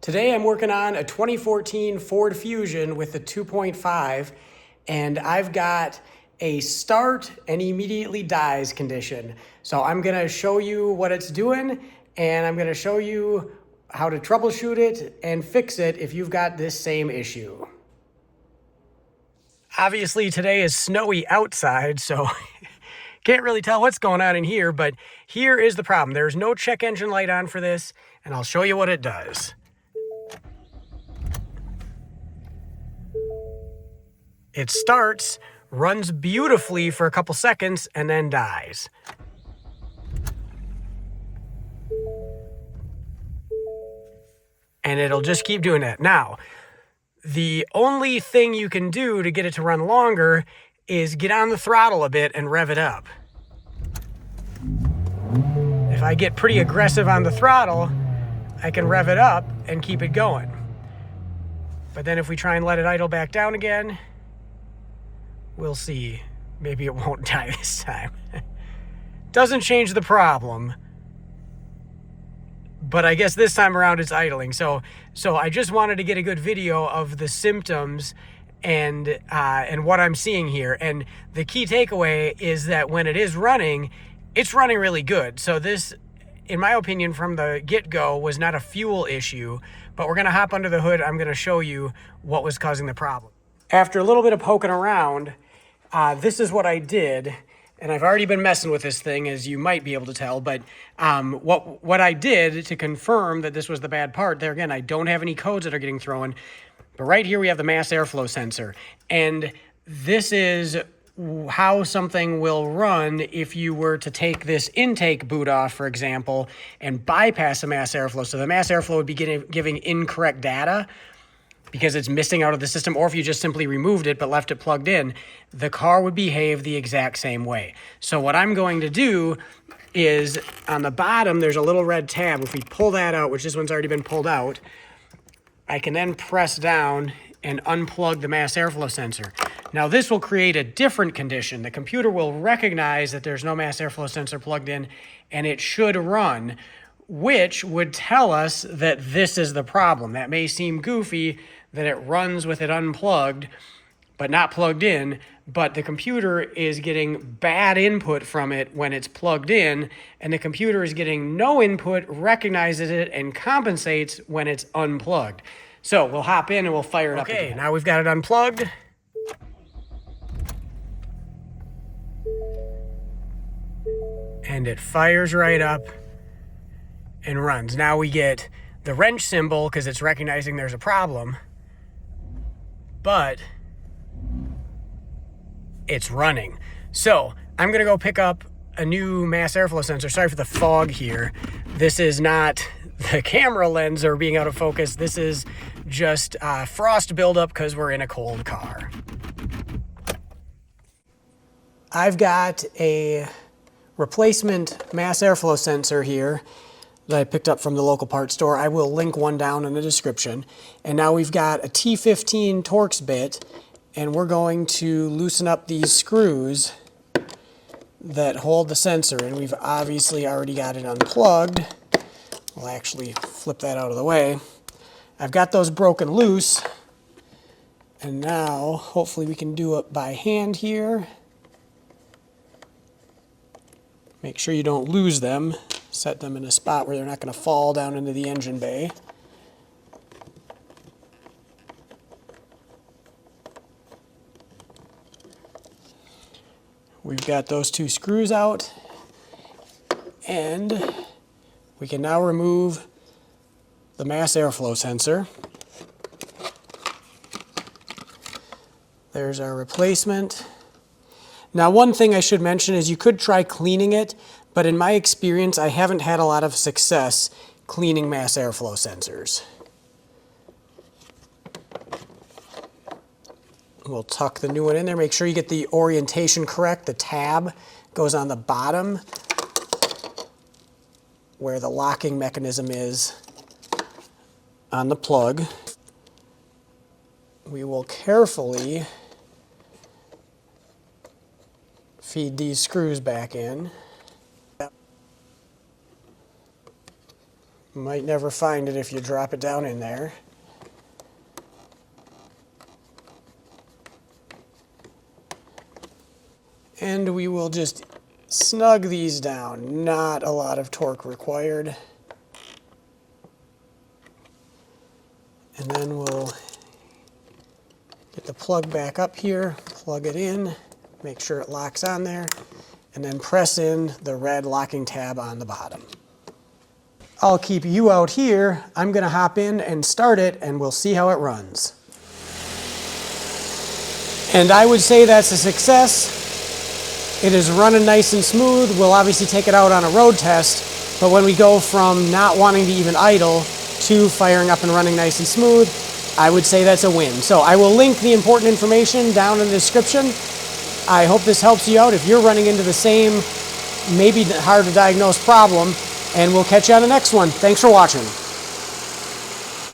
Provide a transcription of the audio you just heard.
Today I'm working on a 2014 Ford Fusion with the 2.5, and I've got a start and immediately dies condition. So I'm gonna show you what it's doing, and I'm gonna show you how to troubleshoot it and fix it if you've got this same issue. Obviously today is snowy outside, so can't really tell what's going on in here, but here is the problem. There's no check engine light on for this, and I'll show you what it does. It starts, runs beautifully for a couple seconds, and then dies. And it'll just keep doing that. Now, the only thing you can do to get it to run longer is get on the throttle a bit and rev it up. If I get pretty aggressive on the throttle, I can rev it up and keep it going. But then if we try and let it idle back down again, we'll see. Maybe it won't die this time. Doesn't change the problem. But I guess this time around it's idling. So I just wanted to get a good video of the symptoms and what I'm seeing here. And the key takeaway is that when it is running, it's running really good. So this, in my opinion, from the get-go was not a fuel issue, but we're gonna hop under the hood. I'm gonna show you what was causing the problem. After a little bit of poking around, this is what I did. And I've already been messing with this thing, as you might be able to tell, but what I did to confirm that this was the bad part, there again, I don't have any codes that are getting thrown, but right here we have the mass airflow sensor. And this is how something will run if you were to take this intake boot off, for example, and bypass the mass airflow. So the mass airflow would be giving incorrect data because it's missing out of the system, or if you just simply removed it but left it plugged in, the car would behave the exact same way. So what I'm going to do is, on the bottom, there's a little red tab. If we pull that out, which this one's already been pulled out, I can then press down and unplug the mass airflow sensor. Now this will create a different condition. The computer will recognize that there's no mass airflow sensor plugged in, and it should run, which would tell us that this is the problem. That may seem goofy that it runs with it unplugged, but not plugged in, but the computer is getting bad input from it when it's plugged in, and the computer is getting no input, recognizes it, and compensates when it's unplugged. So we'll hop in and we'll fire it up again. Okay, now we've got it unplugged. And it fires right up and runs. Now we get the wrench symbol because it's recognizing there's a problem, but it's running. So I'm gonna go pick up a new mass airflow sensor. Sorry for the fog here. This is not the camera lens or being out of focus. This is just frost buildup because we're in a cold car. I've got a replacement mass airflow sensor here that I picked up from the local parts store. I will link one down in the description. And now we've got a T15 Torx bit, and we're going to loosen up these screws that hold the sensor. And we've obviously already got it unplugged. We'll actually flip that out of the way. I've got those broken loose. And now, hopefully we can do it by hand here. Make sure you don't lose them. Set them in a spot where they're not going to fall down into the engine bay. We've got those two screws out, and we can now remove the mass airflow sensor. There's our replacement. Now, one thing I should mention is you could try cleaning it, but in my experience, I haven't had a lot of success cleaning mass airflow sensors. We'll tuck the new one in there. Make sure you get the orientation correct. The tab goes on the bottom where the locking mechanism is on the plug. We will carefully feed these screws back in. Might never find it if you drop it down in there. And we will just snug these down. Not a lot of torque required. And then we'll get the plug back up here, plug it in, make sure it locks on there, and then press in the red locking tab on the bottom. I'll keep you out here. I'm going to hop in and start it, and we'll see how it runs. And I would say that's a success. It is running nice and smooth. We'll obviously take it out on a road test, but when we go from not wanting to even idle to firing up and running nice and smooth, I would say that's a win. So I will link the important information down in the description. I hope this helps you out if you're running into the same, maybe hard to diagnose problem, and we'll catch you on the next one. Thanks for watching.